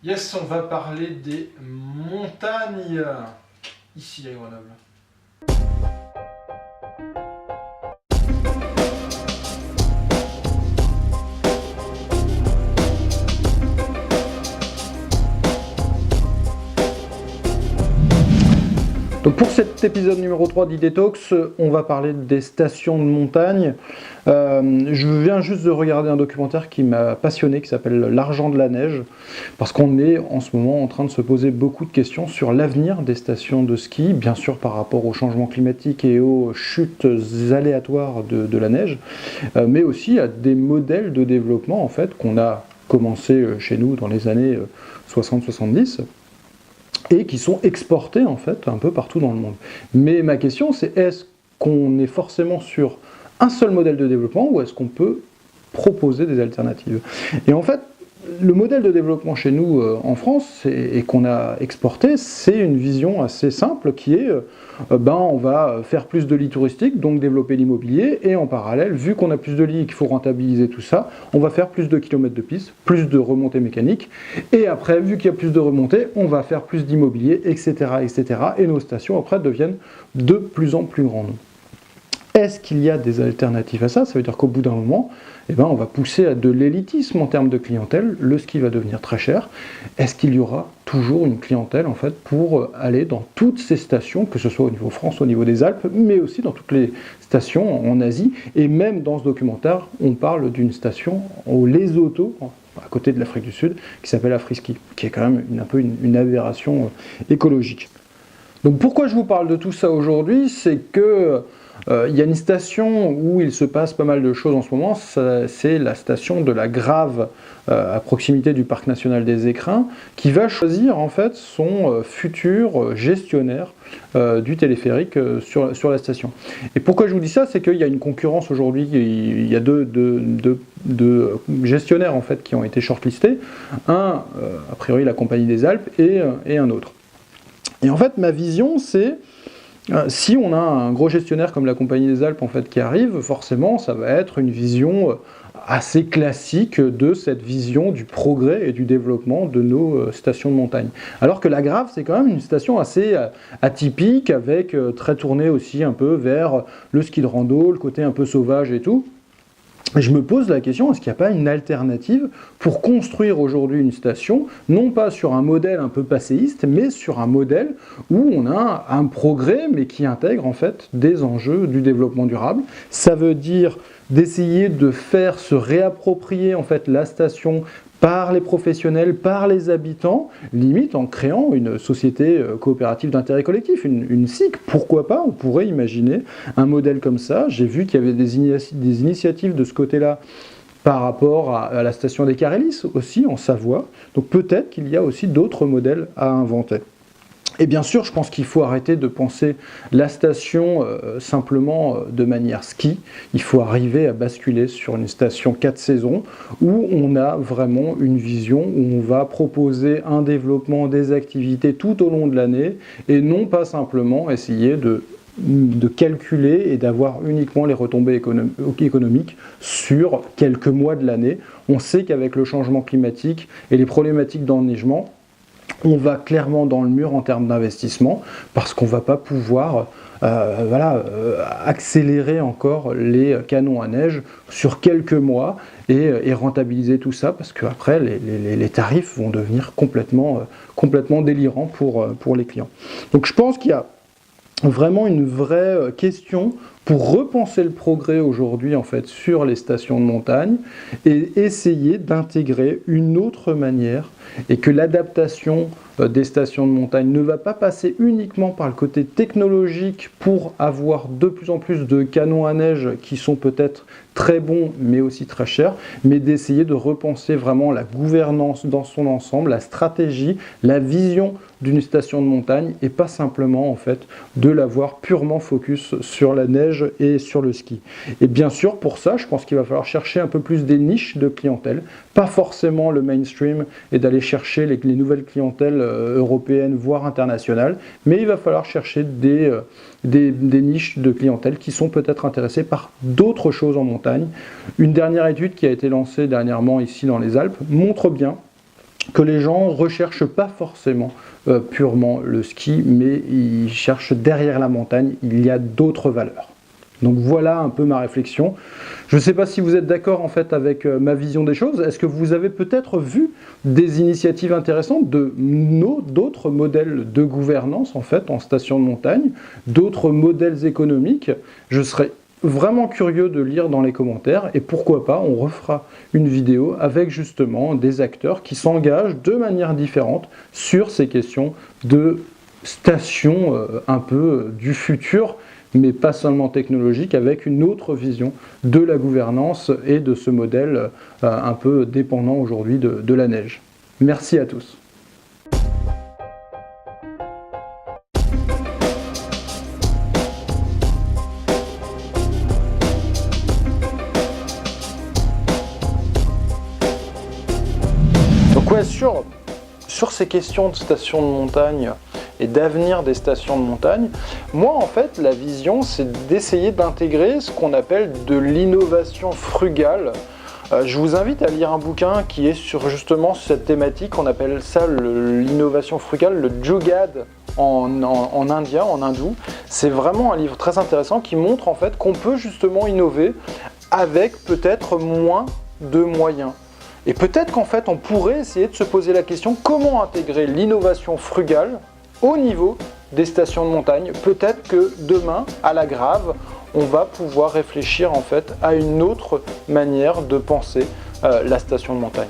Yes, on va parler des montagnes, ici à Grenoble. Donc pour cet épisode numéro 3 d'E-Detox, on va parler des stations de montagne. Je viens juste de regarder un documentaire qui m'a passionné, qui s'appelle L'argent de la neige, parce qu'on est en ce moment en train de se poser beaucoup de questions sur l'avenir des stations de ski, bien sûr par rapport au changement climatique et aux chutes aléatoires de la neige, mais aussi à des modèles de développement en fait qu'on a commencé chez nous dans les années 60-70. Et qui sont exportés en fait un peu partout dans le monde. Mais ma question c'est, est-ce qu'on est forcément sur un seul modèle de développement ou est-ce qu'on peut proposer des alternatives? Et en fait, le modèle de développement chez nous en France et qu'on a exporté, c'est une vision assez simple qui est on va faire plus de lits touristiques, donc développer l'immobilier, et en parallèle, vu qu'on a plus de lits et qu'il faut rentabiliser tout ça, on va faire plus de kilomètres de pistes, plus de remontées mécaniques, et après, vu qu'il y a plus de remontées, on va faire plus d'immobilier, etc., etc., et nos stations après deviennent de plus en plus grandes. Est-ce qu'il y a des alternatives à ça? Ça veut dire qu'au bout d'un moment, on va pousser à de l'élitisme en termes de clientèle, le ski va devenir très cher. Est-ce qu'il y aura toujours une clientèle en fait pour aller dans toutes ces stations, que ce soit au niveau France, au niveau des Alpes, mais aussi dans toutes les stations en Asie? Et même dans ce documentaire, on parle d'une station au Lesotho, à côté de l'Afrique du Sud, qui s'appelle Afriski, qui est quand même un peu une aberration écologique. Donc pourquoi je vous parle de tout ça aujourd'hui? C'est que il y a une station où il se passe pas mal de choses en ce moment, c'est la station de la Grave, à proximité du parc national des Écrins, qui va choisir en fait son futur gestionnaire du téléphérique sur la station. Et pourquoi je vous dis ça? C'est qu'il y a une concurrence aujourd'hui, il y a deux gestionnaires en fait qui ont été shortlistés, a priori la Compagnie des Alpes et un autre. Et en fait ma vision c'est, si on a un gros gestionnaire comme la Compagnie des Alpes en fait, qui arrive, forcément ça va être une vision assez classique de cette vision du progrès et du développement de nos stations de montagne. Alors que la Grave, c'est quand même une station assez atypique, avec très tournée aussi un peu vers le ski de rando, le côté un peu sauvage et tout. Je me pose la question, est-ce qu'il n'y a pas une alternative pour construire aujourd'hui une station, non pas sur un modèle un peu passéiste, mais sur un modèle où on a un progrès, mais qui intègre en fait des enjeux du développement durable. Ça veut dire d'essayer de faire se réapproprier en fait la station par les professionnels, par les habitants, limite en créant une société coopérative d'intérêt collectif, une SIC. Pourquoi pas? On pourrait imaginer un modèle comme ça. J'ai vu qu'il y avait des initiatives de ce côté-là par rapport à la station des Carélis, aussi en Savoie. Donc peut-être qu'il y a aussi d'autres modèles à inventer. Et bien sûr, je pense qu'il faut arrêter de penser la station simplement de manière ski. Il faut arriver à basculer sur une station 4 saisons où on a vraiment une vision, où on va proposer un développement des activités tout au long de l'année et non pas simplement essayer de calculer et d'avoir uniquement les retombées économiques sur quelques mois de l'année. On sait qu'avec le changement climatique et les problématiques d'enneigement, on va clairement dans le mur en termes d'investissement parce qu'on ne va pas pouvoir accélérer encore les canons à neige sur quelques mois et rentabiliser tout ça parce qu'après les tarifs vont devenir complètement délirants pour les clients. Donc je pense qu'il y a vraiment une vraie question pour repenser le progrès aujourd'hui en fait sur les stations de montagne et essayer d'intégrer une autre manière et que l'adaptation des stations de montagne ne va pas passer uniquement par le côté technologique pour avoir de plus en plus de canons à neige qui sont peut-être très bons mais aussi très chers, mais d'essayer de repenser vraiment la gouvernance dans son ensemble, la stratégie, la vision d'une station de montagne et pas simplement en fait de l'avoir purement focus sur la neige et sur le ski. Et bien sûr pour ça je pense qu'il va falloir chercher un peu plus des niches de clientèle, pas forcément le mainstream et d'aller chercher les nouvelles clientèles européennes voire internationales, mais il va falloir chercher des niches de clientèle qui sont peut-être intéressées par d'autres choses en montagne. Une dernière étude qui a été lancée dernièrement ici dans les Alpes montre bien que les gens ne recherchent pas forcément purement le ski, mais ils cherchent derrière la montagne, il y a d'autres valeurs. Donc voilà un peu ma réflexion. Je ne sais pas si vous êtes d'accord en fait avec ma vision des choses. Est-ce que vous avez peut-être vu des initiatives intéressantes d'autres modèles de gouvernance en fait en station de montagne, d'autres modèles économiques? Je serais vraiment curieux de lire dans les commentaires et pourquoi pas on refera une vidéo avec justement des acteurs qui s'engagent de manière différente sur ces questions de stations un peu du futur, mais pas seulement technologique, avec une autre vision de la gouvernance et de ce modèle un peu dépendant aujourd'hui de la neige. Merci à tous. Donc ouais, sur ces questions de stations de montagne et d'avenir des stations de montagne, moi en fait la vision c'est d'essayer d'intégrer ce qu'on appelle de l'innovation frugale. Je vous invite à lire un bouquin qui est sur justement cette thématique, on appelle ça l'innovation frugale, le Jugad en indien, en hindou. C'est vraiment un livre très intéressant qui montre en fait qu'on peut justement innover avec peut-être moins de moyens. Et peut-être qu'en fait on pourrait essayer de se poser la question comment intégrer l'innovation frugale au niveau des stations de montagne. Peut-être que demain, à la Grave, on va pouvoir réfléchir en fait à une autre manière de penser la station de montagne.